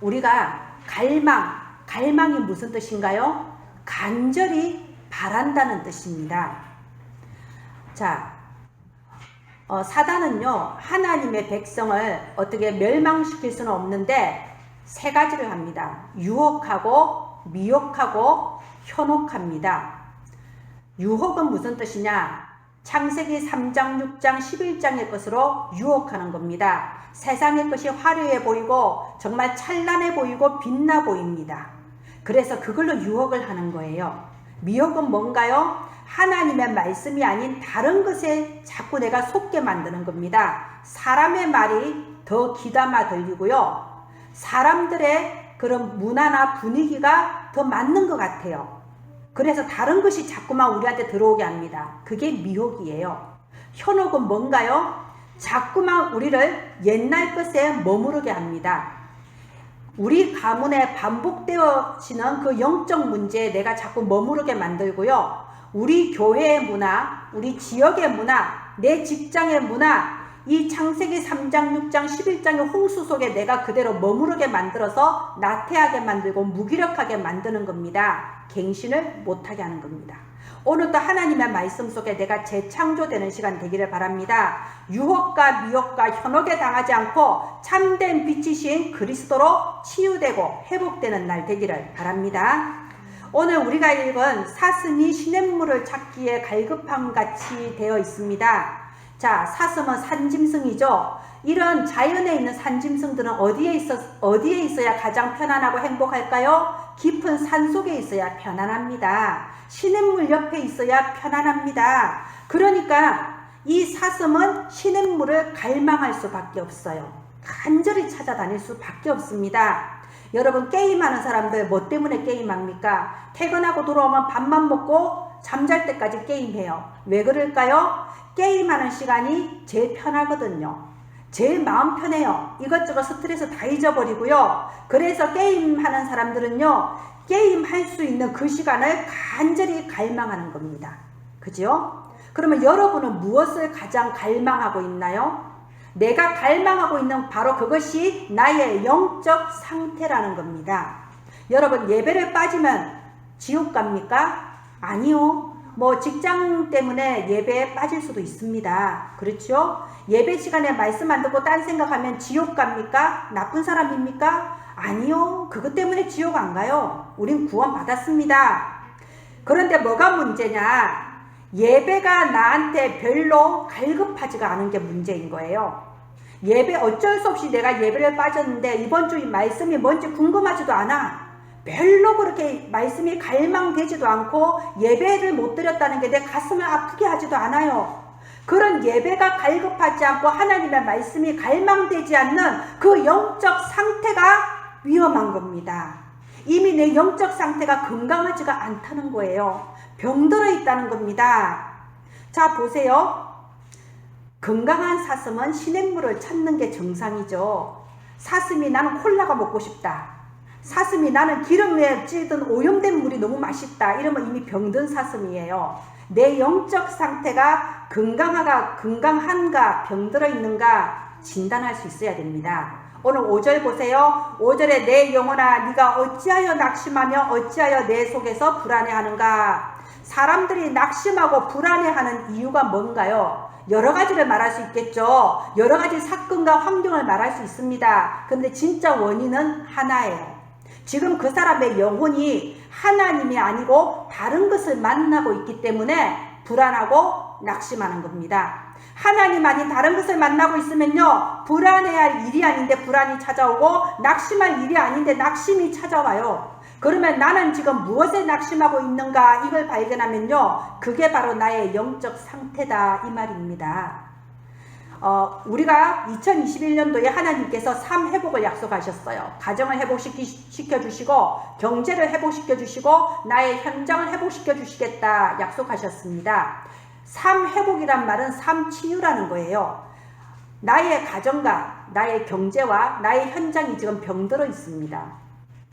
우리가 갈망이 무슨 뜻인가요? 간절히 바란다는 뜻입니다. 자, 사단은요, 하나님의 백성을 어떻게 멸망시킬 수는 없는데 세 가지를 합니다. 유혹하고 미혹하고 현혹합니다. 유혹은 무슨 뜻이냐? 창세기 3장, 6장, 11장의 것으로 유혹하는 겁니다. 세상의 것이 화려해 보이고 정말 찬란해 보이고 빛나 보입니다. 그래서 그걸로 유혹을 하는 거예요. 미혹은 뭔가요? 하나님의 말씀이 아닌 다른 것에 자꾸 내가 속게 만드는 겁니다. 사람의 말이 더 귀담아 들리고요. 사람들의 그런 문화나 분위기가 더 맞는 것 같아요. 그래서 다른 것이 자꾸만 우리한테 들어오게 합니다. 그게 미혹이에요. 현혹은 뭔가요? 자꾸만 우리를 옛날 것에 머무르게 합니다. 우리 가문에 반복되어지는 그 영적 문제에 내가 자꾸 머무르게 만들고요. 우리 교회의 문화, 우리 지역의 문화, 내 직장의 문화, 이 창세기 3장, 6장, 11장의 홍수 속에 내가 그대로 머무르게 만들어서 나태하게 만들고 무기력하게 만드는 겁니다. 갱신을 못하게 하는 겁니다. 오늘도 하나님의 말씀 속에 내가 재창조되는 시간 되기를 바랍니다. 유혹과 미혹과 현혹에 당하지 않고 참된 빛이신 그리스도로 치유되고 회복되는 날 되기를 바랍니다. 오늘 우리가 읽은 사슴이 시냇물을 찾기에 갈급함 같이 되어 있습니다. 자, 사슴은 산짐승이죠. 이런 자연에 있는 산짐승들은 어디에 있어야 가장 편안하고 행복할까요? 깊은 산 속에 있어야 편안합니다. 시냇물 옆에 있어야 편안합니다. 그러니까 이 사슴은 시냇물을 갈망할 수밖에 없어요. 간절히 찾아다닐 수밖에 없습니다. 여러분, 게임하는 사람들 뭐 때문에 게임합니까? 퇴근하고 들어오면 밥만 먹고 잠잘 때까지 게임해요. 왜 그럴까요? 게임하는 시간이 제일 편하거든요. 제일 마음 편해요. 이것저것 스트레스 다 잊어버리고요. 그래서 게임하는 사람들은요, 게임할 수 있는 그 시간을 간절히 갈망하는 겁니다. 그죠? 그러면 여러분은 무엇을 가장 갈망하고 있나요? 내가 갈망하고 있는 바로 그것이 나의 영적 상태라는 겁니다. 여러분, 예배를 빠지면 지옥 갑니까? 아니요. 뭐 직장 때문에 예배에 빠질 수도 있습니다. 그렇죠? 예배 시간에 말씀 안 듣고 딴 생각하면 지옥 갑니까? 나쁜 사람입니까? 아니요. 그것 때문에 지옥 안 가요. 우린 구원 받았습니다. 그런데 뭐가 문제냐? 예배가 나한테 별로 갈급하지가 않은 게 문제인 거예요. 예배 어쩔 수 없이 내가 예배를 빠졌는데 이번 주 말씀이 뭔지 궁금하지도 않아. 별로 그렇게 말씀이 갈망되지도 않고 예배를 못 드렸다는 게 내 가슴을 아프게 하지도 않아요. 그런 예배가 갈급하지 않고 하나님의 말씀이 갈망되지 않는 그 영적 상태가 위험한 겁니다. 이미 내 영적 상태가 건강하지가 않다는 거예요. 병들어 있다는 겁니다. 자, 보세요. 건강한 사슴은 시냇물을 찾는 게 정상이죠. 사슴이 나는 콜라가 먹고 싶다. 사슴이 나는 기름에 찌든 오염된 물이 너무 맛있다. 이러면 이미 병든 사슴이에요. 내 영적 상태가 건강한가 병들어 있는가 진단할 수 있어야 됩니다. 오늘 5절 보세요. 5절에 내 영혼아 네가 어찌하여 낙심하며 어찌하여 내 속에서 불안해하는가. 사람들이 낙심하고 불안해하는 이유가 뭔가요? 여러 가지를 말할 수 있겠죠. 여러 가지 사건과 환경을 말할 수 있습니다. 그런데 진짜 원인은 하나예요. 지금 그 사람의 영혼이 하나님이 아니고 다른 것을 만나고 있기 때문에 불안하고 낙심하는 겁니다. 하나님 아닌 다른 것을 만나고 있으면요, 불안해야 할 일이 아닌데 불안이 찾아오고 낙심할 일이 아닌데 낙심이 찾아와요. 그러면 나는 지금 무엇에 낙심하고 있는가, 이걸 발견하면요, 그게 바로 나의 영적 상태다, 이 말입니다. 우리가 2021년도에 하나님께서 삶 회복을 약속하셨어요. 가정을 회복시켜 주시고, 경제를 회복시켜 주시고, 나의 현장을 회복시켜 주시겠다 약속하셨습니다. 삶 회복이란 말은 삶 치유라는 거예요. 나의 가정과 나의 경제와 나의 현장이 지금 병들어 있습니다.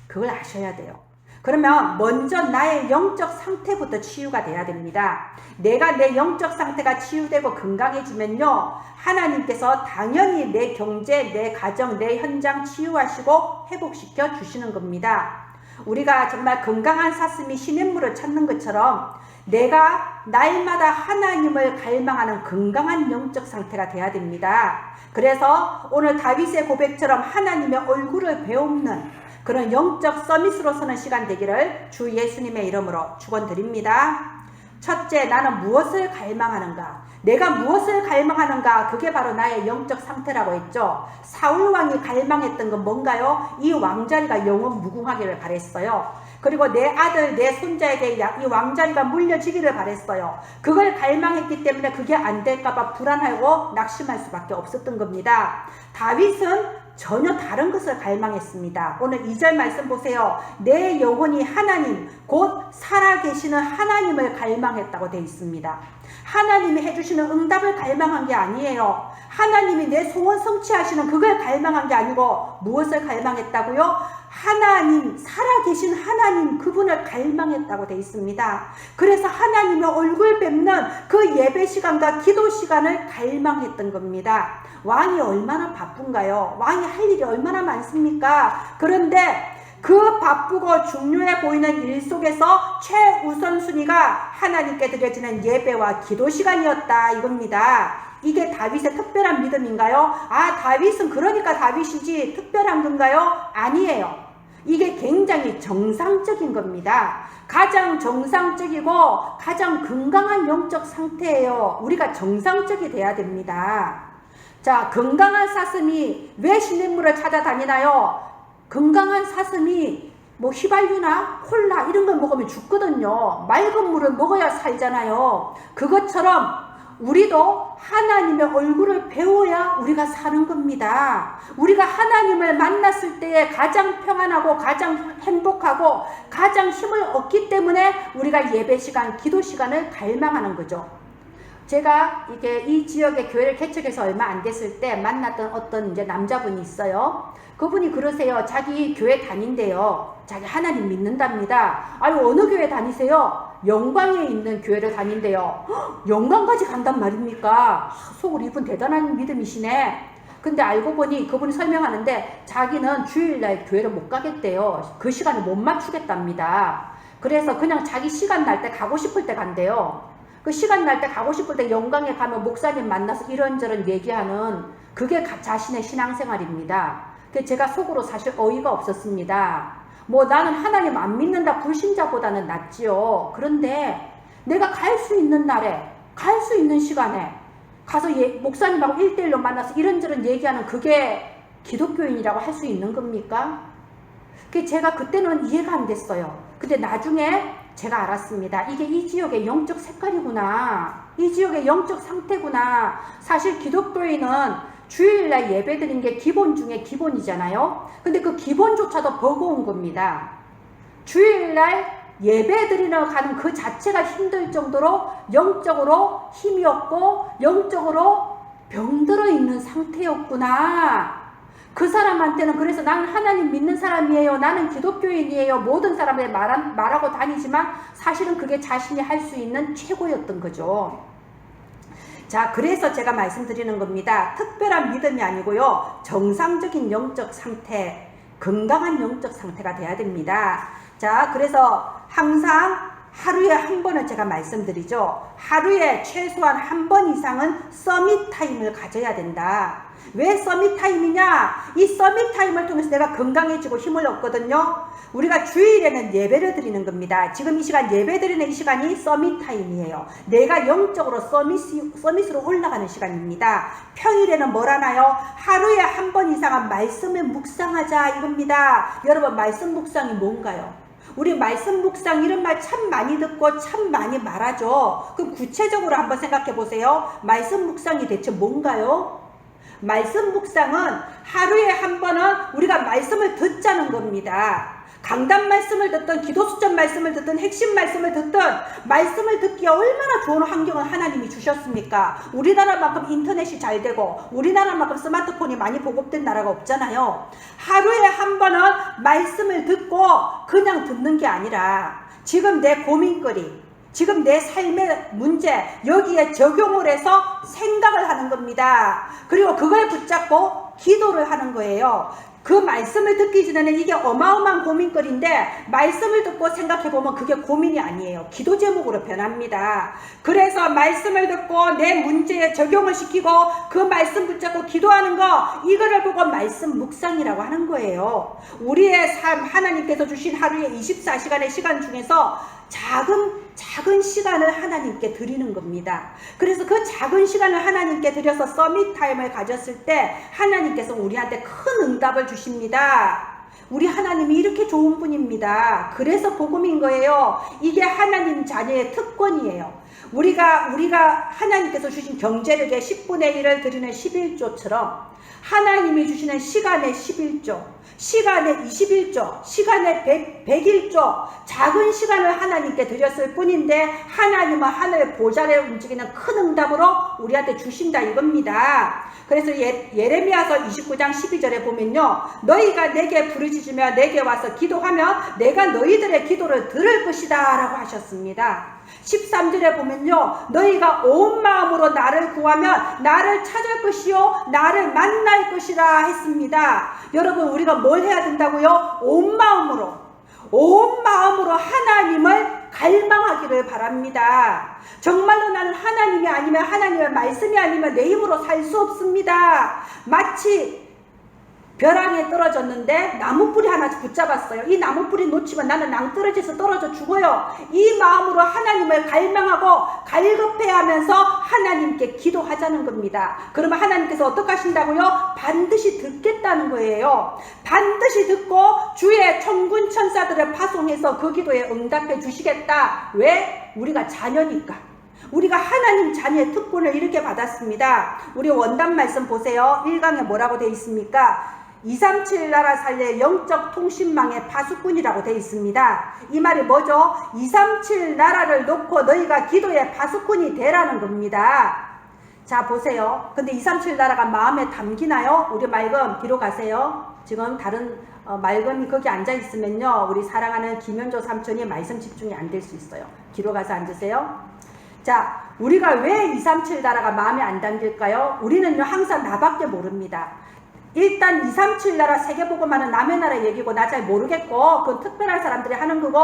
그걸 아셔야 돼요. 그러면 먼저 나의 영적 상태부터 치유가 돼야 됩니다. 내가 내 영적 상태가 치유되고 건강해지면요, 하나님께서 당연히 내 경제, 내 가정, 내 현장 치유하시고 회복시켜 주시는 겁니다. 우리가 정말 건강한 사슴이 시냇물을 찾는 것처럼 내가 날마다 하나님을 갈망하는 건강한 영적 상태가 돼야 됩니다. 그래서 오늘 다윗의 고백처럼 하나님의 얼굴을 배우는 그런 영적 서밋으로 서는 시간 되기를 주 예수님의 이름으로 축원드립니다. 첫째, 나는 무엇을 갈망하는가? 내가 무엇을 갈망하는가? 그게 바로 나의 영적 상태라고 했죠. 사울왕이 갈망했던 건 뭔가요? 이 왕자리가 영원 무궁하기를 바랬어요. 그리고 내 아들, 내 손자에게 이 왕자리가 물려지기를 바랬어요. 그걸 갈망했기 때문에 그게 안 될까봐 불안하고 낙심할 수밖에 없었던 겁니다. 다윗은 전혀 다른 것을 갈망했습니다. 오늘 2절 말씀 보세요. 내 영혼이 하나님, 곧 살아계시는 하나님을 갈망했다고 되어 있습니다. 하나님이 해주시는 응답을 갈망한 게 아니에요. 하나님이 내 소원 성취하시는 그걸 갈망한 게 아니고 무엇을 갈망했다고요? 하나님, 살아계신 하나님, 그분을 갈망했다고 되어 있습니다. 그래서 하나님의 얼굴 뵙는 그 예배 시간과 기도 시간을 갈망했던 겁니다. 왕이 얼마나 바쁜가요? 왕이 할 일이 얼마나 많습니까? 그런데 그 바쁘고 중요해 보이는 일 속에서 최우선순위가 하나님께 드려지는 예배와 기도 시간이었다 이겁니다. 이게 다윗의 특별한 믿음인가요? 아, 다윗은 그러니까 다윗이지 특별한 건가요? 아니에요. 이게 굉장히 정상적인 겁니다. 가장 정상적이고 가장 건강한 영적 상태예요. 우리가 정상적이 돼야 됩니다. 자, 건강한 사슴이 왜 시냇물을 찾아다니나요? 건강한 사슴이 뭐 휘발유나 콜라 이런 걸 먹으면 죽거든요. 맑은 물을 먹어야 살잖아요. 그것처럼 우리도 하나님의 얼굴을 배워야 우리가 사는 겁니다. 우리가 하나님을 만났을 때에 가장 평안하고 가장 행복하고 가장 힘을 얻기 때문에 우리가 예배 시간, 기도 시간을 갈망하는 거죠. 제가 이게 이 지역의 교회를 개척해서 얼마 안 됐을 때 만났던 어떤 이제 남자분이 있어요. 그분이 그러세요. 자기 교회 다닌대요. 자기 하나님 믿는답니다. 아유, 어느 교회 다니세요? 영광에 있는 교회를 다닌대요. 영광까지 간단 말입니까? 속으로 이분 대단한 믿음이시네. 근데 알고 보니 그분이 설명하는데 자기는 주일날 교회를 못 가겠대요. 그 시간을 못 맞추겠답니다. 그래서 그냥 자기 시간 날 때 가고 싶을 때 간대요. 그 시간 날 때 가고 싶을 때 영광에 가면 목사님 만나서 이런저런 얘기하는 그게 자신의 신앙생활입니다. 제가 속으로 사실 어이가 없었습니다. 뭐 나는 하나님 안 믿는다 불신자보다는 낫지요. 그런데 내가 갈 수 있는 날에 갈 수 있는 시간에 가서 목사님하고 1대1로 만나서 이런저런 얘기하는 그게 기독교인이라고 할 수 있는 겁니까? 제가 그때는 이해가 안 됐어요. 근데 나중에 제가 알았습니다. 이게 이 지역의 영적 색깔이구나. 이 지역의 영적 상태구나. 사실 기독교인은 주일날 예배 드리는 게 기본 중에 기본이잖아요. 근데 그 기본조차도 버거운 겁니다. 주일날 예배 드리러 가는 그 자체가 힘들 정도로 영적으로 힘이 없고 영적으로 병들어 있는 상태였구나. 그 사람한테는 그래서 나는 하나님 믿는 사람이에요. 나는 기독교인이에요. 모든 사람에 말하고 다니지만 사실은 그게 자신이 할 수 있는 최고였던 거죠. 자, 그래서 제가 말씀드리는 겁니다. 특별한 믿음이 아니고요. 정상적인 영적 상태, 건강한 영적 상태가 돼야 됩니다. 자, 그래서 항상 하루에 한 번은 제가 말씀드리죠. 하루에 최소한 한 번 이상은 서밋 타임을 가져야 된다. 왜 서밋 타임이냐? 이 서밋 타임을 통해서 내가 건강해지고 힘을 얻거든요. 우리가 주일에는 예배를 드리는 겁니다. 지금 이 시간 예배 드리는 이 시간이 서밋 타임이에요. 내가 영적으로 서밋으로 올라가는 시간입니다. 평일에는 뭘 하나요? 하루에 한 번 이상은 말씀을 묵상하자 이겁니다. 여러분, 말씀 묵상이 뭔가요? 우리 말씀 묵상 이런 말 참 많이 듣고 참 많이 말하죠. 그럼 구체적으로 한번 생각해 보세요. 말씀 묵상이 대체 뭔가요? 말씀 묵상은 하루에 한 번은 우리가 말씀을 듣자는 겁니다. 강단 말씀을 듣든 기도 수첩 말씀을 듣든 핵심 말씀을 듣든 말씀을 듣기에 얼마나 좋은 환경을 하나님이 주셨습니까? 우리나라만큼 인터넷이 잘 되고 우리나라만큼 스마트폰이 많이 보급된 나라가 없잖아요. 하루에 한 번은 말씀을 듣고 그냥 듣는 게 아니라 지금 내 고민거리, 지금 내 삶의 문제 여기에 적용을 해서 생각을 하는 겁니다. 그리고 그걸 붙잡고 기도를 하는 거예요. 그 말씀을 듣기 전에는 이게 어마어마한 고민거리인데 말씀을 듣고 생각해보면 그게 고민이 아니에요. 기도 제목으로 변합니다. 그래서 말씀을 듣고 내 문제에 적용을 시키고 그 말씀 붙잡고 기도하는 거, 이거를 보고 말씀 묵상이라고 하는 거예요. 우리의 삶, 하나님께서 주신 하루에 24시간의 시간 중에서 작은 시간을 하나님께 드리는 겁니다. 그래서 그 작은 시간을 하나님께 드려서 서밋 타임을 가졌을 때 하나님께서 우리한테 큰 응답을 주십니다. 우리 하나님이 이렇게 좋은 분입니다. 그래서 복음인 거예요. 이게 하나님 자녀의 특권이에요. 우리가 하나님께서 주신 경제력의 10분의 1을 드리는 11조처럼 하나님이 주시는 시간의 11조, 시간의 21조, 시간의 101조, 작은 시간을 하나님께 드렸을 뿐인데 하나님은 하늘 보좌를 움직이는 큰 응답으로 우리한테 주신다 이겁니다. 그래서 예레미야서 29장 12절에 보면요, 너희가 내게 부르짖으며 내게 와서 기도하면 내가 너희들의 기도를 들을 것이다 라고 하셨습니다. 13절에 보면요, 너희가 온 마음으로 나를 구하면 나를 찾을 것이요 나를 만날 것이라 했습니다. 여러분, 우리가 뭘 해야 된다고요? 온 마음으로 하나님을 갈망하기를 바랍니다. 정말로 나는 하나님이 아니면, 하나님의 말씀이 아니면 내 힘으로 살 수 없습니다. 마치 벼랑에 떨어졌는데 나무뿌리 하나 붙잡았어요. 이 나무뿌리 놓치면 나는 낭떠러지에서 떨어져 죽어요. 이 마음으로 하나님을 갈망하고 갈급해하면서 하나님께 기도하자는 겁니다. 그러면 하나님께서 어떻게 하신다고요? 반드시 듣겠다는 거예요. 반드시 듣고 주의 천군 천사들을 파송해서 그 기도에 응답해 주시겠다. 왜? 우리가 자녀니까. 우리가 하나님 자녀의 특권을 이렇게 받았습니다. 우리 원단 말씀 보세요. 1강에 뭐라고 되어 있습니까? 237 나라 살례 영적 통신망의 파수꾼이라고 되어 있습니다. 이 말이 뭐죠? 237 나라를 놓고 너희가 기도의 파수꾼이 되라는 겁니다. 자, 보세요. 근데 237 나라가 마음에 담기나요? 우리 맑음 뒤로 가세요. 지금 다른 맑음이 거기 앉아 있으면요, 우리 사랑하는 김현조 삼촌이 말씀 집중이 안 될 수 있어요. 뒤로 가서 앉으세요. 자, 우리가 왜 237 나라가 마음에 안 담길까요? 우리는요, 항상 나밖에 모릅니다. 일단 237 나라 세계복음화는 남의 나라 얘기고 나 잘 모르겠고 그건 특별한 사람들이 하는 거고,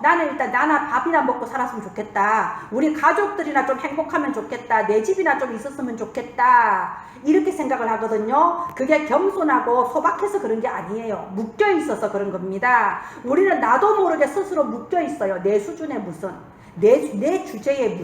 나는 일단 나나 밥이나 먹고 살았으면 좋겠다. 우리 가족들이나 좀 행복하면 좋겠다. 내 집이나 좀 있었으면 좋겠다. 이렇게 생각을 하거든요. 그게 겸손하고 소박해서 그런 게 아니에요. 묶여 있어서 그런 겁니다. 우리는 나도 모르게 스스로 묶여 있어요. 내 수준에 내 주제에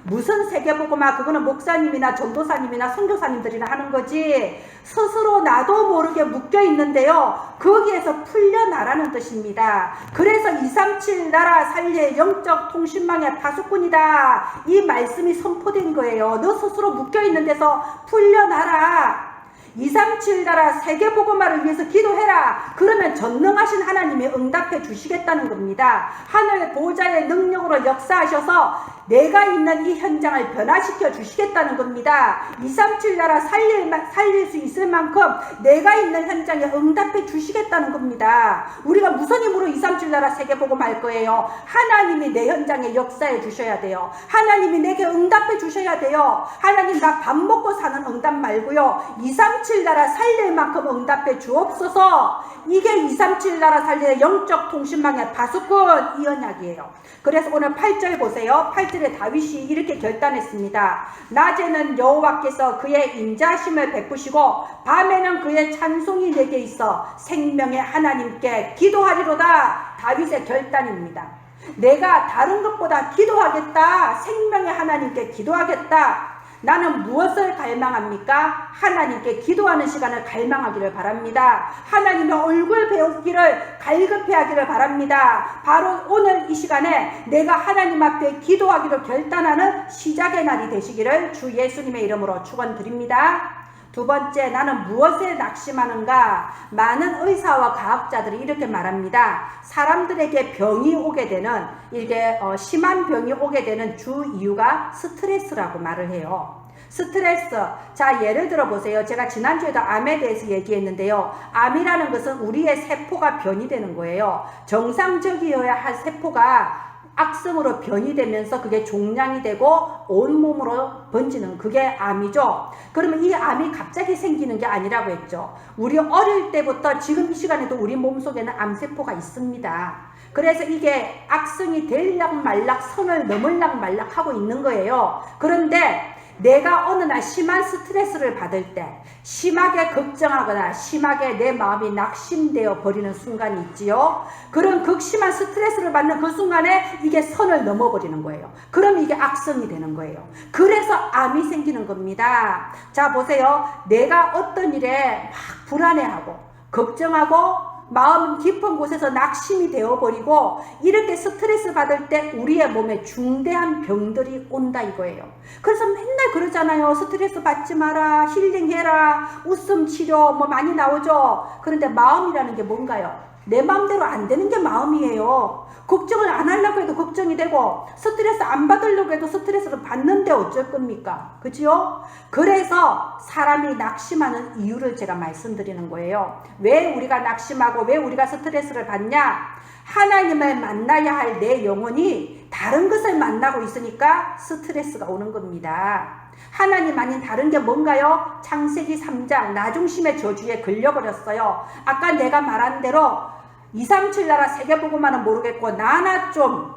무슨 세계복음화, 그거는 목사님이나 전도사님이나 선교사님들이나 하는 거지, 스스로 나도 모르게 묶여 있는데요, 거기에서 풀려나라는 뜻입니다. 그래서 237 나라 살례 영적 통신망의 파수꾼이다, 이 말씀이 선포된 거예요. 너 스스로 묶여 있는 데서 풀려나라. 237 나라 세계복음화를 위해서 기도해라. 그러면 전능하신 하나님이 응답해 주시겠다는 겁니다. 하늘 보좌의 능력으로 역사하셔서 내가 있는 이 현장을 변화시켜 주시겠다는 겁니다. 237 나라 살릴 수 있을 만큼 내가 있는 현장에 응답해 주시겠다는 겁니다. 우리가 무슨 힘으로 237 나라 세계복음 할 거예요? 하나님이 내 현장에 역사해 주셔야 돼요. 하나님이 내게 응답해 주셔야 돼요. 하나님, 나 밥 먹고 사는 응답 말고요, 237 나라 살릴 만큼 응답해 주옵소서. 이게 237 나라 살릴 영적 통신망의 파수꾼, 이 언약이에요. 그래서 오늘 8절 보세요. 8절에 다윗이 이렇게 결단했습니다. 낮에는 여호와께서 그의 인자심을 베푸시고 밤에는 그의 찬송이 내게 있어 생명의 하나님께 기도하리로다. 다윗의 결단입니다. 내가 다른 것보다 기도하겠다. 생명의 하나님께 기도하겠다. 나는 무엇을 갈망합니까? 하나님께 기도하는 시간을 갈망하기를 바랍니다. 하나님의 얼굴 배우기를 갈급해하기를 바랍니다. 바로 오늘 이 시간에 내가 하나님 앞에 기도하기로 결단하는 시작의 날이 되시기를 주 예수님의 이름으로 축원드립니다. 두 번째, 나는 무엇에 낙심하는가? 많은 의사와 과학자들이 이렇게 말합니다. 사람들에게 병이 오게 되는, 이게 심한 병이 오게 되는 주 이유가 스트레스라고 말을 해요. 스트레스. 자, 예를 들어 보세요. 제가 지난주에도 암에 대해서 얘기했는데요. 암이라는 것은 우리의 세포가 변이 되는 거예요. 정상적이어야 할 세포가 악성으로 변이 되면서 그게 종양이 되고 온몸으로 번지는 그게 암이죠. 그러면 이 암이 갑자기 생기는 게 아니라고 했죠. 우리 어릴 때부터 지금 이 시간에도 우리 몸속에는 암세포가 있습니다. 그래서 이게 악성이 될락 말락 선을 넘을락 말락 하고 있는 거예요. 그런데 내가 어느 날 심한 스트레스를 받을 때 심하게 걱정하거나 심하게 내 마음이 낙심되어 버리는 순간이 있지요. 그런 극심한 스트레스를 받는 그 순간에 이게 선을 넘어버리는 거예요. 그럼 이게 악성이 되는 거예요. 그래서 암이 생기는 겁니다. 자, 보세요. 내가 어떤 일에 막 불안해하고 걱정하고 마음 깊은 곳에서 낙심이 되어버리고 이렇게 스트레스 받을 때 우리의 몸에 중대한 병들이 온다 이거예요. 그래서 맨날 그러잖아요. 스트레스 받지 마라, 힐링해라, 웃음 치료 뭐 많이 나오죠. 그런데 마음이라는 게 뭔가요? 내 마음대로 안 되는 게 마음이에요. 걱정을 안 하려고 해도 걱정이 되고 스트레스 안 받으려고 해도 스트레스를 받는데 어쩔 겁니까? 그죠? 그래서 사람이 낙심하는 이유를 제가 말씀드리는 거예요. 왜 우리가 낙심하고 왜 우리가 스트레스를 받냐? 하나님을 만나야 할 내 영혼이 다른 것을 만나고 있으니까 스트레스가 오는 겁니다. 하나님 아닌 다른 게 뭔가요? 창세기 3장 나중심의 저주에 걸려버렸어요. 아까 내가 말한 대로 237 나라 세계보고만은 모르겠고 나나 좀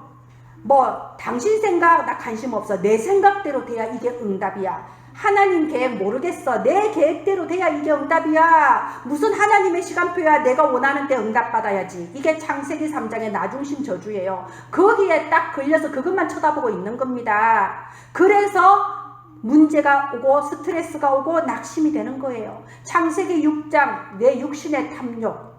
뭐 당신 생각 나 관심 없어. 내 생각대로 돼야 이게 응답이야. 하나님 계획 모르겠어. 내 계획대로 돼야 이게 응답이야. 무슨 하나님의 시간표야. 내가 원하는 데 응답받아야지. 이게 창세기 3장의 나중심 저주예요. 거기에 딱 걸려서 그것만 쳐다보고 있는 겁니다. 그래서 문제가 오고 스트레스가 오고 낙심이 되는 거예요. 창세기 6장 내 육신의 탐욕.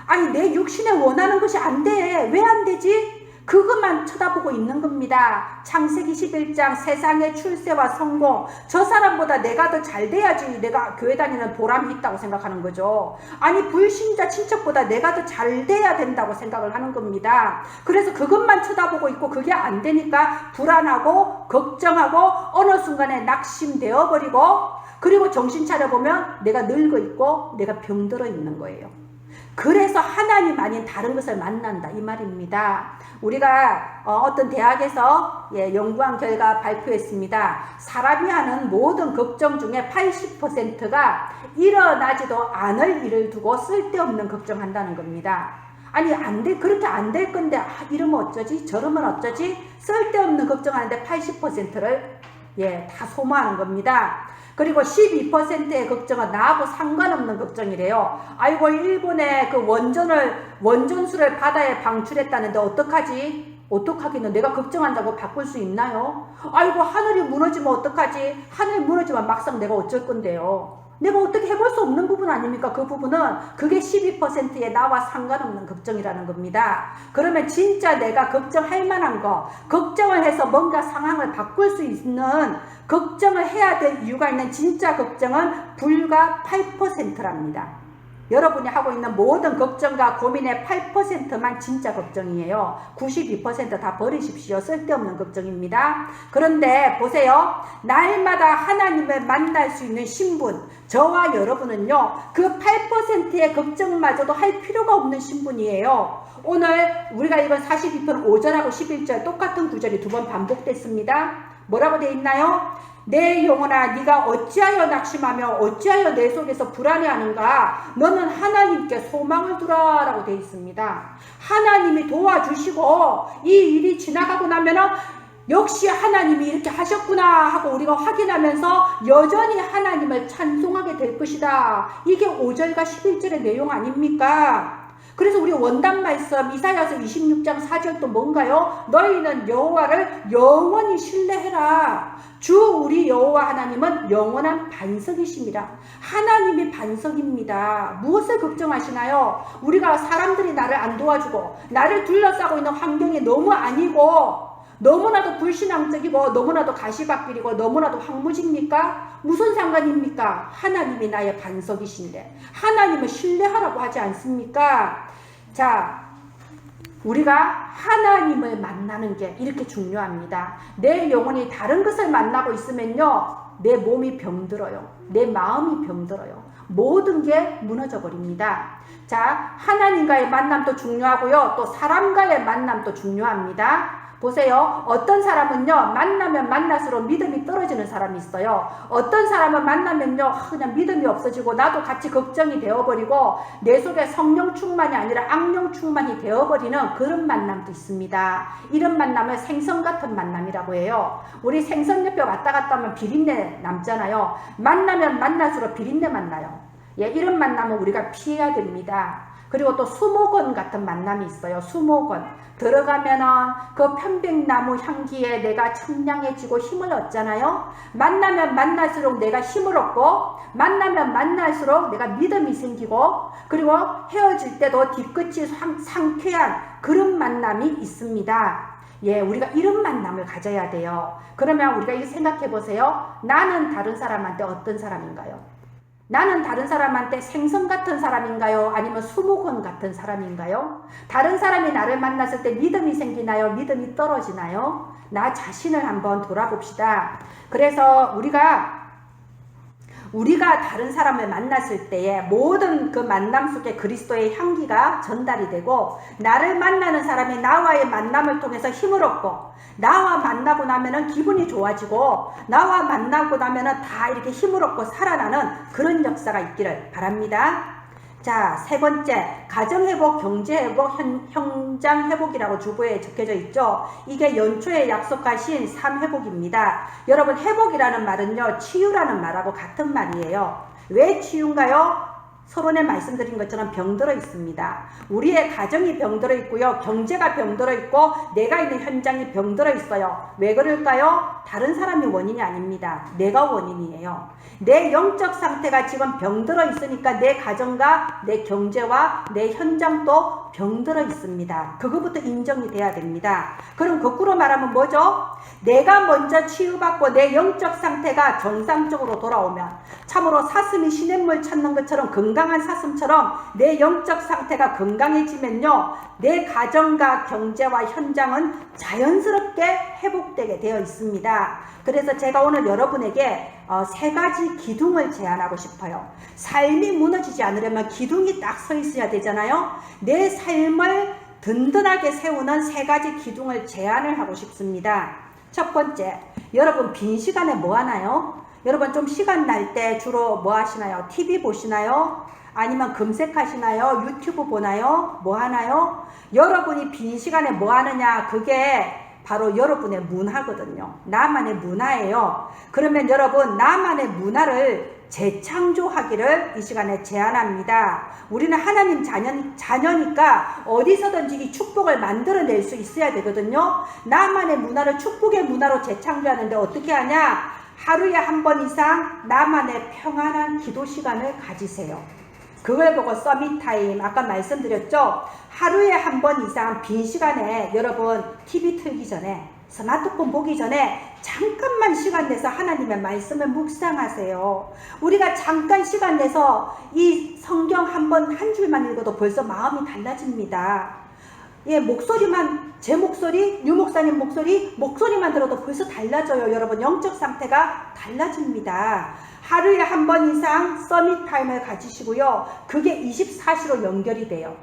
아니 내 육신에 원하는 것이 안 돼. 왜 안 되지? 그것만 쳐다보고 있는 겁니다. 창세기 11장 세상의 출세와 성공. 저 사람보다 내가 더 잘 돼야지 내가 교회 다니는 보람이 있다고 생각하는 거죠. 아니 불신자 친척보다 내가 더 잘 돼야 된다고 생각을 하는 겁니다. 그래서 그것만 쳐다보고 있고 그게 안 되니까 불안하고 걱정하고 어느 순간에 낙심되어 버리고 그리고 정신 차려보면 내가 늙어 있고 내가 병들어 있는 거예요. 그래서 하나님 아닌 다른 것을 만난다 이 말입니다. 우리가 어떤 대학에서 연구한 결과 발표했습니다. 사람이 하는 모든 걱정 중에 80%가 일어나지도 않을 일을 두고 쓸데없는 걱정한다는 겁니다. 아니 그렇게 안 될 건데 이러면 어쩌지 저러면 어쩌지 쓸데없는 걱정하는데 80%를 다 소모하는 겁니다. 그리고 12%의 걱정은 나하고 상관없는 걱정이래요. 아이고 일본에 그 원전수를 바다에 방출했다는데 어떡하지? 어떡하기는 내가 걱정한다고 바꿀 수 있나요? 아이고 하늘이 무너지면 어떡하지? 하늘이 무너지면 막상 내가 어쩔 건데요. 내가 어떻게 해볼 수 없는 부분 아닙니까? 그 부분은 그게 12%의 나와 상관없는 걱정이라는 겁니다. 그러면 진짜 내가 걱정할 만한 거, 걱정을 해서 뭔가 상황을 바꿀 수 있는 걱정을 해야 될 이유가 있는 진짜 걱정은 불과 8%랍니다. 여러분이 하고 있는 모든 걱정과 고민의 8%만 진짜 걱정이에요. 92% 다 버리십시오. 쓸데없는 걱정입니다. 그런데 보세요. 날마다 하나님을 만날 수 있는 신분, 저와 여러분은요. 그 8%의 걱정마저도 할 필요가 없는 신분이에요. 오늘 우리가 읽은 42편 5절하고 11절 똑같은 구절이 두 번 반복됐습니다. 뭐라고 되어 있나요? 내 영혼아 네가 어찌하여 낙심하며 어찌하여 내 속에서 불안해하는가? 너는 하나님께 소망을 두라 라고 되어 있습니다. 하나님이 도와주시고 이 일이 지나가고 나면은 역시 하나님이 이렇게 하셨구나 하고 우리가 확인하면서 여전히 하나님을 찬송하게 될 것이다. 이게 5절과 11절의 내용 아닙니까? 그래서 우리 원단 말씀 이사야서 26장 4절도 뭔가요? 너희는 여호와를 영원히 신뢰해라. 주 우리 여호와 하나님은 영원한 반석이십니다. 하나님이 반석입니다. 무엇을 걱정하시나요? 우리가 사람들이 나를 안 도와주고 나를 둘러싸고 있는 환경이 너무 아니고 너무나도 불신앙적이고 너무나도 가시밭길이고 너무나도 황무지입니까? 무슨 상관입니까? 하나님이 나의 반석이신데 하나님을 신뢰하라고 하지 않습니까? 자, 우리가 하나님을 만나는 게 이렇게 중요합니다. 내 영혼이 다른 것을 만나고 있으면요, 내 몸이 병들어요. 내 마음이 병들어요. 모든 게 무너져 버립니다. 자, 하나님과의 만남도 중요하고요, 또 사람과의 만남도 중요합니다. 보세요. 어떤 사람은요, 만나면 만날수록 믿음이 떨어지는 사람이 있어요. 어떤 사람은 만나면요, 그냥 믿음이 없어지고 나도 같이 걱정이 되어버리고 내 속에 성령 충만이 아니라 악령 충만이 되어버리는 그런 만남도 있습니다. 이런 만남을 생선 같은 만남이라고 해요. 우리 생선 옆에 왔다 갔다 하면 비린내 남잖아요. 만나면 만날수록 비린내 만나요. 예, 이런 만남은 우리가 피해야 됩니다. 그리고 또 수목원 같은 만남이 있어요. 수목원. 들어가면은 그 편백나무 향기에 내가 청량해지고 힘을 얻잖아요. 만나면 만날수록 내가 힘을 얻고, 만나면 만날수록 내가 믿음이 생기고, 그리고 헤어질 때도 뒤끝이 상쾌한 그런 만남이 있습니다. 예, 우리가 이런 만남을 가져야 돼요. 그러면 우리가 이렇게 생각해 보세요. 나는 다른 사람한테 어떤 사람인가요? 나는 다른 사람한테 생선 같은 사람인가요? 아니면 수목원 같은 사람인가요? 다른 사람이 나를 만났을 때 믿음이 생기나요? 믿음이 떨어지나요? 나 자신을 한번 돌아봅시다. 그래서 우리가 다른 사람을 만났을 때에 모든 그 만남 속에 그리스도의 향기가 전달이 되고, 나를 만나는 사람이 나와의 만남을 통해서 힘을 얻고, 나와 만나고 나면은 기분이 좋아지고, 나와 만나고 나면은 다 이렇게 힘을 얻고 살아나는 그런 역사가 있기를 바랍니다. 자, 세 번째, 가정회복, 경제회복, 현장회복이라고 주보에 적혀져 있죠. 이게 연초에 약속하신 3회복입니다. 여러분, 회복이라는 말은요, 치유라는 말하고 같은 말이에요. 왜 치유인가요? 서론에 말씀드린 것처럼 병들어 있습니다. 우리의 가정이 병들어 있고요, 경제가 병들어 있고, 내가 있는 현장이 병들어 있어요. 왜 그럴까요? 다른 사람이 원인이 아닙니다. 내가 원인이에요. 내 영적 상태가 지금 병들어 있으니까 내 가정과 내 경제와 내 현장도 병들어 있습니다. 그거부터 인정이 돼야 됩니다. 그럼 거꾸로 말하면 뭐죠? 내가 먼저 치유받고 내 영적 상태가 정상적으로 돌아오면, 참으로 사슴이 시냇물 찾는 것처럼, 건강한 사슴처럼 내 영적 상태가 건강해지면요, 내 가정과 경제와 현장은 자연스럽게 회복되게 되어 있습니다. 그래서 제가 오늘 여러분에게 세 가지 기둥을 제안하고 싶어요. 삶이 무너지지 않으려면 기둥이 딱 서 있어야 되잖아요. 내 삶을 든든하게 세우는 세 가지 기둥을 제안을 하고 싶습니다. 첫 번째, 여러분 빈 시간에 뭐 하나요? 여러분 좀 시간 날 때 주로 뭐 하시나요? TV 보시나요? 아니면 검색하시나요? 유튜브 보나요? 뭐 하나요? 여러분이 빈 시간에 뭐 하느냐? 그게 바로 여러분의 문화거든요. 나만의 문화예요. 그러면 여러분, 나만의 문화를 재창조하기를 이 시간에 제안합니다. 우리는 하나님 자녀니까 어디서든지 이 축복을 만들어낼 수 있어야 되거든요. 나만의 문화를 축복의 문화로 재창조하는데 어떻게 하냐? 하루에 한 번 이상 나만의 평안한 기도 시간을 가지세요. 그걸 보고 서밋타임, 아까 말씀드렸죠? 하루에 한 번 이상 빈 시간에 여러분 TV 틀기 전에, 스마트폰 보기 전에 잠깐만 시간 내서 하나님의 말씀을 묵상하세요. 우리가 잠깐 시간 내서 이 성경 한 줄만 읽어도 벌써 마음이 달라집니다. 예, 목소리만, 제 목소리, 유 목사님 목소리만 들어도 벌써 달라져요. 여러분, 영적 상태가 달라집니다. 하루에 한 번 이상 서밋타임을 가지시고요. 그게 24시로 연결이 돼요.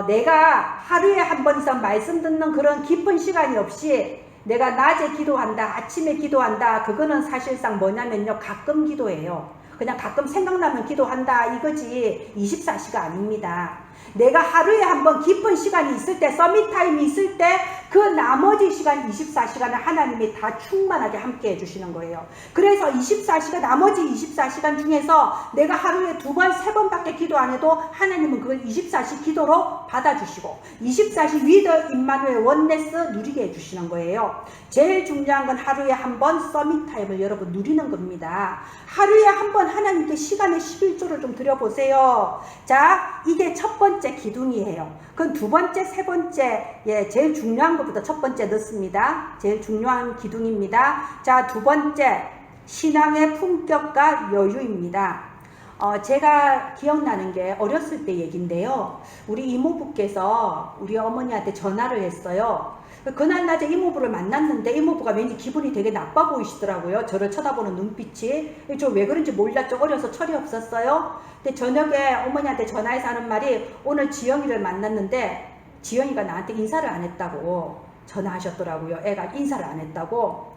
내가 하루에 한 번 이상 말씀 듣는 그런 깊은 시간이 없이 내가 낮에 기도한다, 아침에 기도한다, 그거는 사실상 뭐냐면요, 가끔 기도예요. 그냥 가끔 생각나면 기도한다 이거지 24시가 아닙니다. 내가 하루에 한 번 깊은 시간이 있을 때, 서밋타임이 있을 때 그 나머지 시간 24시간을 하나님이 다 충만하게 함께 해주시는 거예요. 그래서 24시간, 나머지 24시간 중에서 내가 하루에 2번, 3번밖에 기도 안 해도 하나님은 그걸 24시 기도로 받아주시고 24시 위더 임마누엘 원네스 누리게 해주시는 거예요. 제일 중요한 건 하루에 한 번 서밋타임을 여러분 누리는 겁니다. 하루에 한 번 하나님께 시간의 11조를 좀 드려보세요. 자, 이게 첫 번째 번째 기둥이에요. 그건 두 번째, 세 번째, 제일 중요한 것부터 첫 번째 넣습니다. 제일 중요한 기둥입니다. 자, 두 번째, 신앙의 품격과 여유입니다. 제가 기억나는 게 어렸을 때 얘기인데요. 우리 이모부께서 우리 어머니한테 전화를 했어요. 그날 낮에 이모부를 만났는데 이모부가 왠지 기분이 되게 나빠 보이시더라고요. 저를 쳐다보는 눈빛이. 저 왜 그런지 몰랐죠. 어려서 철이 없었어요. 근데 저녁에 어머니한테 전화해서 하는 말이, 오늘 지영이를 만났는데 지영이가 나한테 인사를 안 했다고 전화하셨더라고요. 애가 인사를 안 했다고.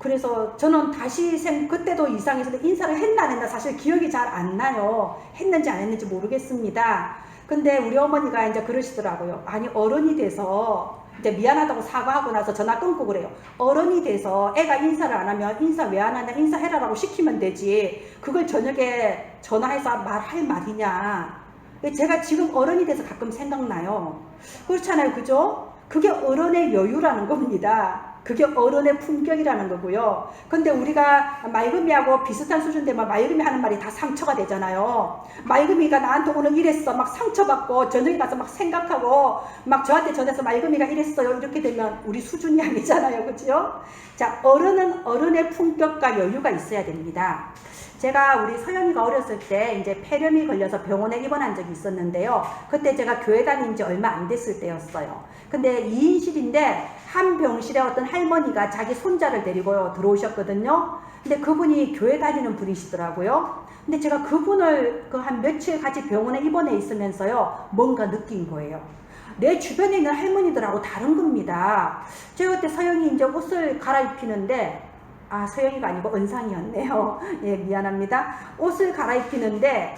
그래서 저는 다시 그때도 이상했는데 인사를 했나 안 했나 사실 기억이 잘 안 나요. 했는지 안 했는지 모르겠습니다. 근데 우리 어머니가 이제 그러시더라고요. 아니, 어른이 돼서 이제 미안하다고 사과하고 나서 전화 끊고 그래요. 어른이 돼서 애가 인사를 안 하면 인사 왜 안 하냐, 인사해라라고 시키면 되지. 그걸 저녁에 전화해서 말할 말이냐. 제가 지금 어른이 돼서 가끔 생각나요. 그렇잖아요. 그죠? 그게 어른의 여유라는 겁니다. 그게 어른의 품격이라는 거고요. 근데 우리가 맑음이하고 비슷한 수준 되면 맑음이 하는 말이 다 상처가 되잖아요. 맑음이가 나한테 오늘 이랬어. 막 상처받고 저녁에 가서 막 생각하고 막 저한테 전해서 맑음이가 이랬어요. 이렇게 되면 우리 수준이 아니잖아요. 그죠? 자, 어른은 어른의 품격과 여유가 있어야 됩니다. 제가 우리 서연이가 어렸을 때 이제 폐렴이 걸려서 병원에 입원한 적이 있었는데요. 그때 제가 교회 다닌 지 얼마 안 됐을 때였어요. 근데 2인실인데 한 병실에 어떤 할머니가 자기 손자를 데리고 들어오셨거든요. 근데 그분이 교회 다니는 분이시더라고요. 근데 제가 그분을 한 며칠 같이 병원에 입원해 있으면서요, 뭔가 느낀 거예요. 내 주변에 있는 할머니들하고 다른 겁니다. 제가 그때 서연이 이제 옷을 갈아입히는데, 서영이가 아니고 은상이었네요. 예, 미안합니다. 옷을 갈아입히는데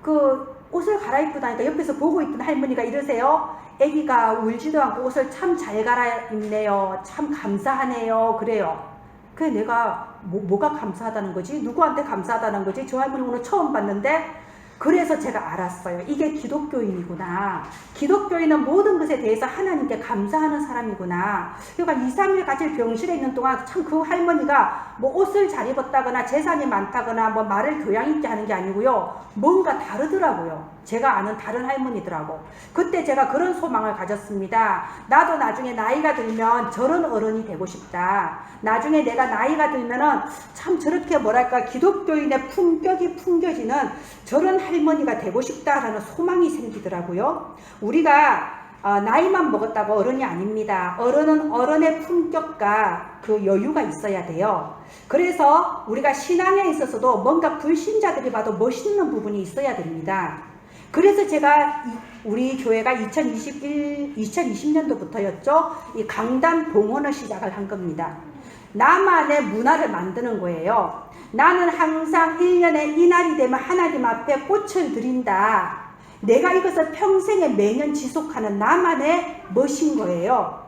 그 옷을 갈아입고 나니까 옆에서 보고 있던 할머니가 이러세요. 애기가 울지도 않고 옷을 참 잘 갈아입네요. 참 감사하네요. 그래요. 그래, 내가 뭐가 감사하다는 거지? 누구한테 감사하다는 거지? 저 할머니 오늘 처음 봤는데. 그래서 제가 알았어요. 이게 기독교인이구나. 기독교인은 모든 것에 대해서 하나님께 감사하는 사람이구나. 그러니까 2, 3일 같이 병실에 있는 동안 참 그 할머니가 뭐 옷을 잘 입었다거나 재산이 많다거나 뭐 말을 교양 있게 하는 게 아니고요. 뭔가 다르더라고요. 제가 아는 다른 할머니들하고. 그때 제가 그런 소망을 가졌습니다. 나도 나중에 나이가 들면 저런 어른이 되고 싶다. 나중에 내가 나이가 들면은 참 저렇게 뭐랄까 기독교인의 품격이 풍겨지는 저런 할머니가 되고 싶다라는 소망이 생기더라고요. 우리가 나이만 먹었다고 어른이 아닙니다. 어른은 어른의 품격과 그 여유가 있어야 돼요. 그래서 우리가 신앙에 있어서도 뭔가 불신자들이 봐도 멋있는 부분이 있어야 됩니다. 그래서 제가 우리 교회가 2020년도부터였죠. 이 강단 봉헌을 시작을 한 겁니다. 나만의 문화를 만드는 거예요. 나는 항상 1년에 이날이 되면 하나님 앞에 꽃을 드린다. 내가 이것을 평생에 매년 지속하는 나만의 멋인 거예요.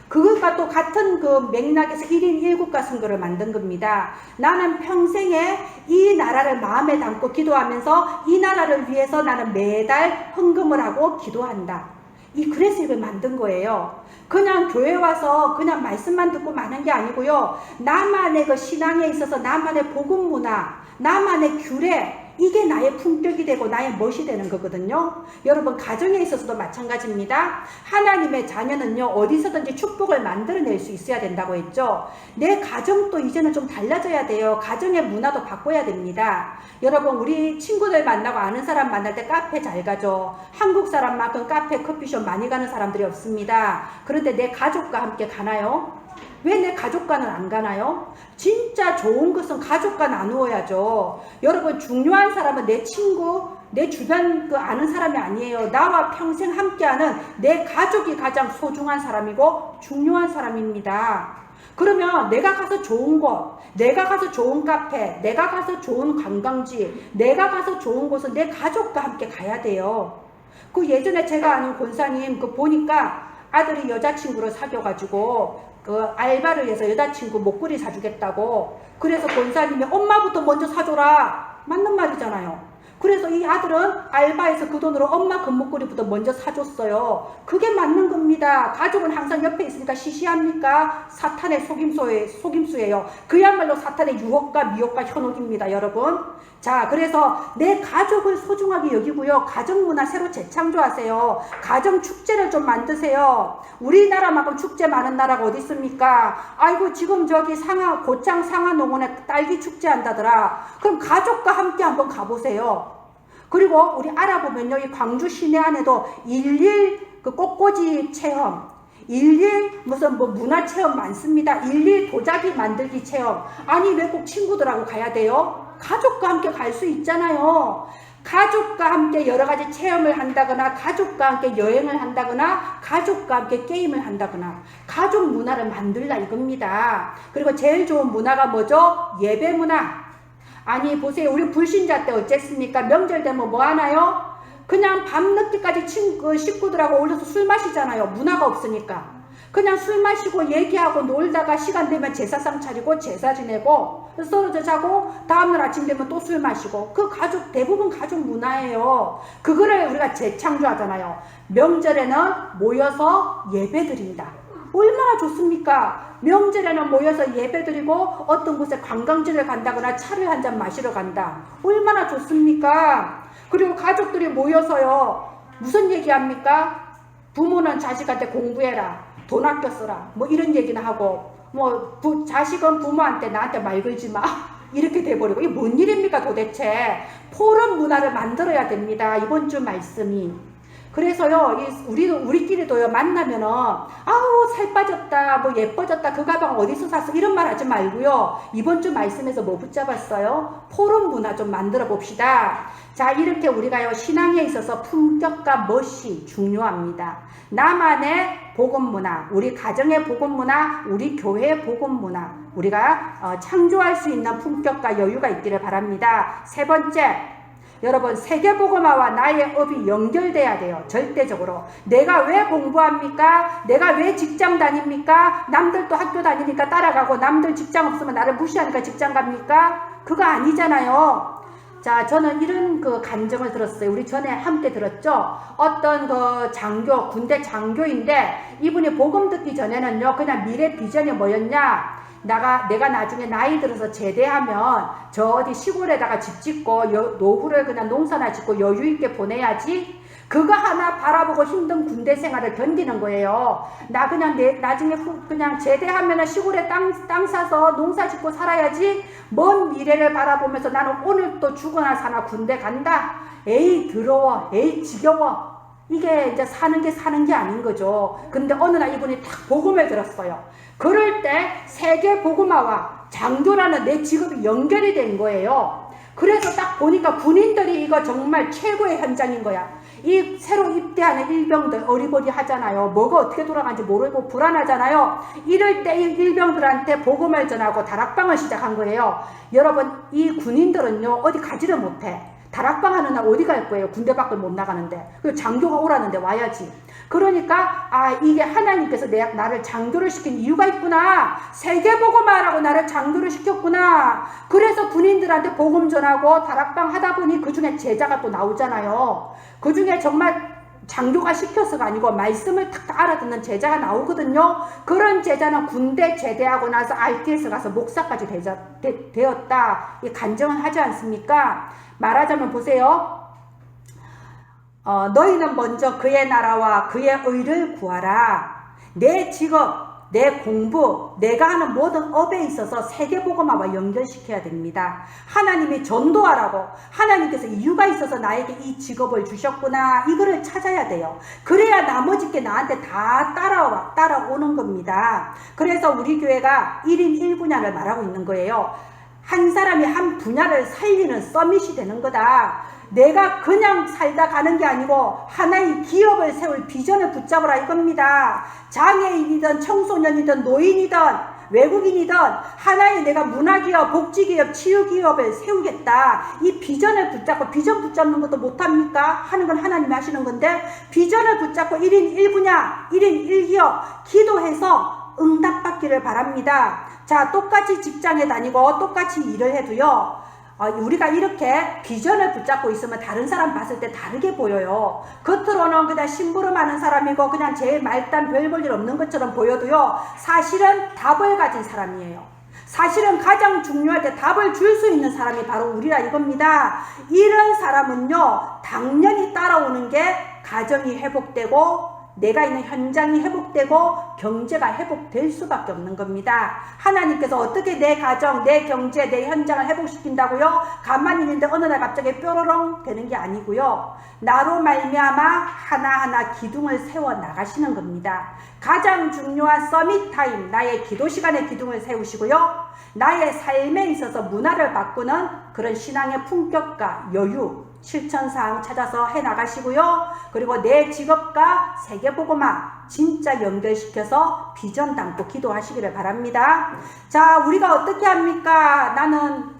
그것과 또 같은 그 맥락에서 1인 1국가 선거를 만든 겁니다. 나는 평생에 이 나라를 마음에 담고 기도하면서 이 나라를 위해서 나는 매달 헌금을 하고 기도한다. 그래서 이걸 만든 거예요. 그냥 교회 와서 그냥 말씀만 듣고 마는 게 아니고요. 나만의 그 신앙에 있어서 나만의 복음 문화, 나만의 규례, 이게 나의 품격이 되고 나의 멋이 되는 거거든요. 여러분, 가정에 있어서도 마찬가지입니다. 하나님의 자녀는요, 어디서든지 축복을 만들어낼 수 있어야 된다고 했죠. 내 가정도 이제는 좀 달라져야 돼요. 가정의 문화도 바꿔야 됩니다. 여러분, 우리 친구들 만나고 아는 사람 만날 때 카페 잘 가죠. 한국 사람만큼 카페, 커피숍 많이 가는 사람들이 없습니다. 그런데 내 가족과 함께 가나요? 왜 내 가족과는 안 가나요? 진짜 좋은 것은 가족과 나누어야죠. 여러분, 중요한 사람은 내 친구, 내 주변 그 아는 사람이 아니에요. 나와 평생 함께하는 내 가족이 가장 소중한 사람이고 중요한 사람입니다. 그러면 내가 가서 좋은 곳, 내가 가서 좋은 카페, 내가 가서 좋은 관광지, 내가 가서 좋은 곳은 내 가족과 함께 가야 돼요. 그 예전에 제가 아는 권사님 보니까 아들이 여자친구를 사귀어가지고 그 알바를 해서 여자친구 목걸이 사주겠다고. 그래서 권사님이 엄마부터 먼저 사줘라. 맞는 말이잖아요. 그래서 이 아들은 알바해서 그 돈으로 엄마 금목걸이부터 먼저 사줬어요. 그게 맞는 겁니다. 가족은 항상 옆에 있으니까 시시합니까? 사탄의 속임수예요. 그야말로 사탄의 유혹과 미혹과 현혹입니다. 여러분, 자, 그래서 내 가족을 소중하게 여기고요. 가정문화 새로 재창조하세요. 가정축제를 좀 만드세요. 우리나라만큼 축제 많은 나라가 어디 있습니까? 아이고, 지금 저기 고창 상하농원에 딸기 축제 한다더라. 그럼 가족과 함께 한번 가보세요. 그리고 우리 알아보면요, 이 광주 시내 안에도 일일 그 꽃꽂이 체험, 일일 무슨 뭐 문화 체험 많습니다. 일일 도자기 만들기 체험. 아니, 왜 꼭 친구들하고 가야 돼요? 가족과 함께 갈 수 있잖아요. 가족과 함께 여러 가지 체험을 한다거나, 가족과 함께 여행을 한다거나, 가족과 함께 게임을 한다거나, 가족 문화를 만들라 이겁니다. 그리고 제일 좋은 문화가 뭐죠? 예배 문화. 아니, 보세요. 우리 불신자 때 어쨌습니까? 명절 되면 뭐 하나요? 그냥 밤늦게까지 식구들하고 올려서 술 마시잖아요. 문화가 없으니까. 그냥 술 마시고 얘기하고 놀다가 시간 되면 제사상 차리고 제사 지내고 떨어져 자고 다음날 아침 되면 또 술 마시고, 그 가족, 대부분 가족 문화예요. 그거를 우리가 재창조하잖아요. 명절에는 모여서 예배 드린다. 얼마나 좋습니까? 명절에는 모여서 예배 드리고 어떤 곳에 관광지를 간다거나 차를 한 잔 마시러 간다. 얼마나 좋습니까? 그리고 가족들이 모여서요, 무슨 얘기합니까? 부모는 자식한테 공부해라, 돈 아껴 써라, 뭐 이런 얘기나 하고, 뭐 자식은 부모한테 나한테 말 걸지 마 이렇게 돼버리고, 이게 뭔 일입니까 도대체? 포럼 문화를 만들어야 됩니다. 이번 주 말씀이. 그래서요, 우리끼리도요, 만나면은, 아우, 살 빠졌다, 뭐 예뻐졌다, 그 가방 어디서 샀어, 이런 말 하지 말고요. 이번 주 말씀에서 뭐 붙잡았어요? 포럼 문화 좀 만들어 봅시다. 자, 이렇게 우리가요, 신앙에 있어서 품격과 멋이 중요합니다. 나만의 복음 문화, 우리 가정의 복음 문화, 우리 교회의 복음 문화, 우리가 창조할 수 있는 품격과 여유가 있기를 바랍니다. 세 번째, 여러분, 세계복음화와 나의 업이 연결돼야 돼요. 절대적으로. 내가 왜 공부합니까? 내가 왜 직장 다닙니까? 남들도 학교 다니니까 따라가고, 남들 직장 없으면 나를 무시하니까 직장 갑니까? 그거 아니잖아요. 자, 저는 이런 그 간증을 들었어요. 우리 전에 함께 들었죠? 어떤 그 장교, 군대 장교인데, 이분이 복음 듣기 전에는요, 그냥 미래 비전이 뭐였냐? 내가 나중에 나이 들어서 제대하면 저 어디 시골에다가 집 짓고 노후를 그냥 농사나 짓고 여유있게 보내야지, 그거 하나 바라보고 힘든 군대 생활을 견디는 거예요. 나 그냥 나중에 그냥 제대하면 시골에 땅 사서 농사 짓고 살아야지, 먼 미래를 바라보면서 나는 오늘 또 죽어나 사나 군대 간다. 에이 더러워, 에이 지겨워. 이게 이제 사는 게 아닌 거죠. 근데 어느 날 이분이 딱 복음을 들었어요. 그럴 때 세계 복음화와 장교라는 내 직업이 연결이 된 거예요. 그래서 딱 보니까 군인들이 이거 정말 최고의 현장인 거야. 이 새로 입대하는 일병들 어리버리하잖아요. 뭐가 어떻게 돌아가는지 모르고 불안하잖아요. 이럴 때 이 일병들한테 복음을 전하고 다락방을 시작한 거예요. 여러분, 이 군인들은요, 어디 가지를 못해. 다락방 하는 날 어디 갈 거예요? 군대 밖을 못 나가는데. 그리고 장교가 오라는데 와야지. 그러니까 이게 하나님께서 나를 장교를 시킨 이유가 있구나. 세계복음화라고 나를 장교를 시켰구나. 그래서 군인들한테 복음 전하고 다락방 하다 보니 그 중에 제자가 또 나오잖아요. 그 중에 정말 장교가 시켜서가 아니고 말씀을 탁 알아듣는 제자가 나오거든요. 그런 제자는 군대 제대하고 나서 RTS 가서 목사까지 되었다. 이 간증을 하지 않습니까? 말하자면 보세요. 너희는 먼저 그의 나라와 그의 의를 구하라. 내 직업, 내 공부, 내가 하는 모든 업에 있어서 세계복음화와 연결시켜야 됩니다. 하나님이 전도하라고, 하나님께서 이유가 있어서 나에게 이 직업을 주셨구나, 이거를 찾아야 돼요. 그래야 나머지 게 나한테 다 따라오는 겁니다. 그래서 우리 교회가 1인 1분야를 말하고 있는 거예요. 한 사람이 한 분야를 살리는 서밋이 되는 거다. 내가 그냥 살다 가는 게 아니고 하나의 기업을 세울 비전을 붙잡으라 이겁니다. 장애인이든 청소년이든 노인이든 외국인이든 하나의 내가 문화기업, 복지기업, 치유기업을 세우겠다. 이 비전을 붙잡고, 비전 붙잡는 것도 못합니까? 하는 건 하나님이 하시는 건데, 비전을 붙잡고 1인 1분야, 1인 1기업 기도해서 응답받기를 바랍니다. 자, 똑같이 직장에 다니고 똑같이 일을 해도요, 우리가 이렇게 비전을 붙잡고 있으면 다른 사람 봤을 때 다르게 보여요. 겉으로는 그냥 심부름하는 사람이고 그냥 제일 말단 별 볼 일 없는 것처럼 보여도요, 사실은 답을 가진 사람이에요. 사실은 가장 중요할 때 답을 줄 수 있는 사람이 바로 우리라 이겁니다. 이런 사람은요, 당연히 따라오는 게 가정이 회복되고 내가 있는 현장이 회복되고 경제가 회복될 수밖에 없는 겁니다. 하나님께서 어떻게 내 가정, 내 경제, 내 현장을 회복시킨다고요? 가만히 있는데 어느 날 갑자기 뾰로롱 되는 게 아니고요. 나로 말미암아 하나하나 기둥을 세워 나가시는 겁니다. 가장 중요한 서밋 타임, 나의 기도 시간에 기둥을 세우시고요. 나의 삶에 있어서 문화를 바꾸는 그런 신앙의 품격과 여유, 실천사항 찾아서 해나가시고요. 그리고 내 직업과 세계보고만 진짜 연결시켜서 비전 담고 기도하시기를 바랍니다. 자, 우리가 어떻게 합니까? 나는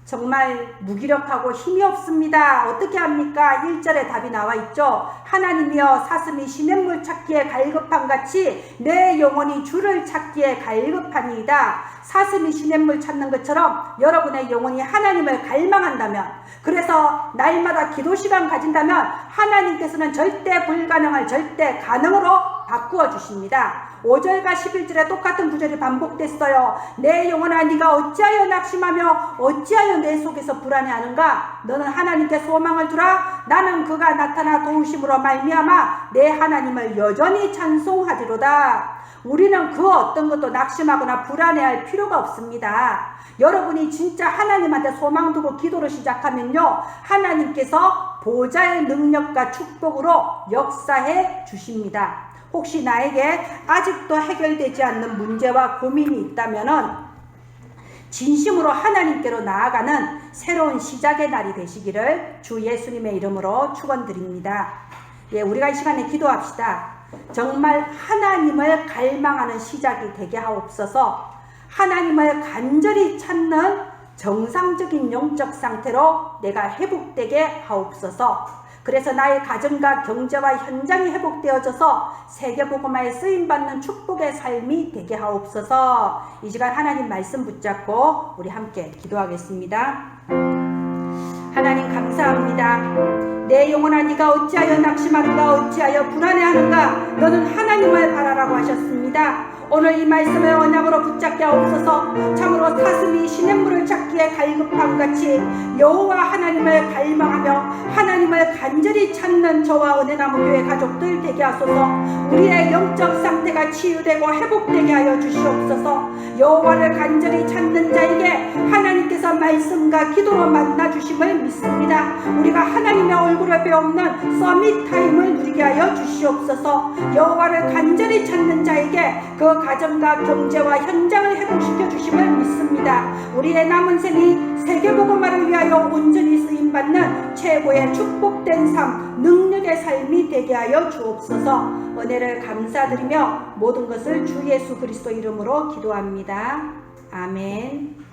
정말 무기력하고 힘이 없습니다. 어떻게 합니까? 1절에 답이 나와 있죠. 하나님이여 사슴이 시냇물 찾기에 갈급함같이 내 영혼이 주를 찾기에 갈급하니이다. 사슴이 시냇물 찾는 것처럼 여러분의 영혼이 하나님을 갈망한다면, 그래서 날마다 기도 시간 가진다면 하나님께서는 절대 불가능을 절대 가능으로 바꾸어 주십니다. 5절과 11절에 똑같은 구절이 반복됐어요. 내 영혼아 네가 어찌하여 낙심하며 어찌하여 내 속에서 불안해하는가? 너는 하나님께 소망을 두라. 나는 그가 나타나 도우심으로 말미암아 내 하나님을 여전히 찬송하리로다. 우리는 그 어떤 것도 낙심하거나 불안해할 필요가 없습니다. 여러분이 진짜 하나님한테 소망 두고 기도를 시작하면요, 하나님께서 보좌의 능력과 축복으로 역사해 주십니다. 혹시 나에게 아직도 해결되지 않는 문제와 고민이 있다면은 진심으로 하나님께로 나아가는 새로운 시작의 날이 되시기를 주 예수님의 이름으로 축원드립니다. 예, 우리가 이 시간에 기도합시다. 정말 하나님을 갈망하는 시작이 되게 하옵소서. 하나님을 간절히 찾는 정상적인 영적 상태로 내가 회복되게 하옵소서. 그래서 나의 가정과 경제와 현장이 회복되어져서 세계복음화에 쓰임받는 축복의 삶이 되게 하옵소서. 이 시간 하나님 말씀 붙잡고 우리 함께 기도하겠습니다. 하나님 감사합니다. 내 영혼아 네가 어찌하여 낙심하는가, 어찌하여 불안해하는가? 너는 하나님을 바라라고 하셨습니다. 오늘 이 말씀을 언약으로 붙잡게 하옵소서. 참으로 사슴이 시냇물을 찾기에 갈급함같이 여호와 하나님을 갈망하며 하나님을 간절히 찾는 저와 은혜나무 교회 가족들 되게 하소서. 우리의 영적 상태가 치유되고 회복되게 하여 주시옵소서. 여호와를 간절히 찾는 자에게 하나님께서 말씀과 기도로 만나주심을 믿습니다. 우리가 하나님의 얼굴을 배우는 서밋 타임을 누리게 하여 주시옵소서. 여호와를 간절히 찾는 자에게 그 가정과 경제와 현장을 회복시켜 주심을 믿습니다. 우리의 남은 생이 세계복음화를 위하여 온전히 쓰임받는 최고의 축복된 삶, 능력의 삶이 되게 하여 주옵소서. 은혜를 감사드리며 모든 것을 주 예수 그리스도 이름으로 기도합니다. 아멘.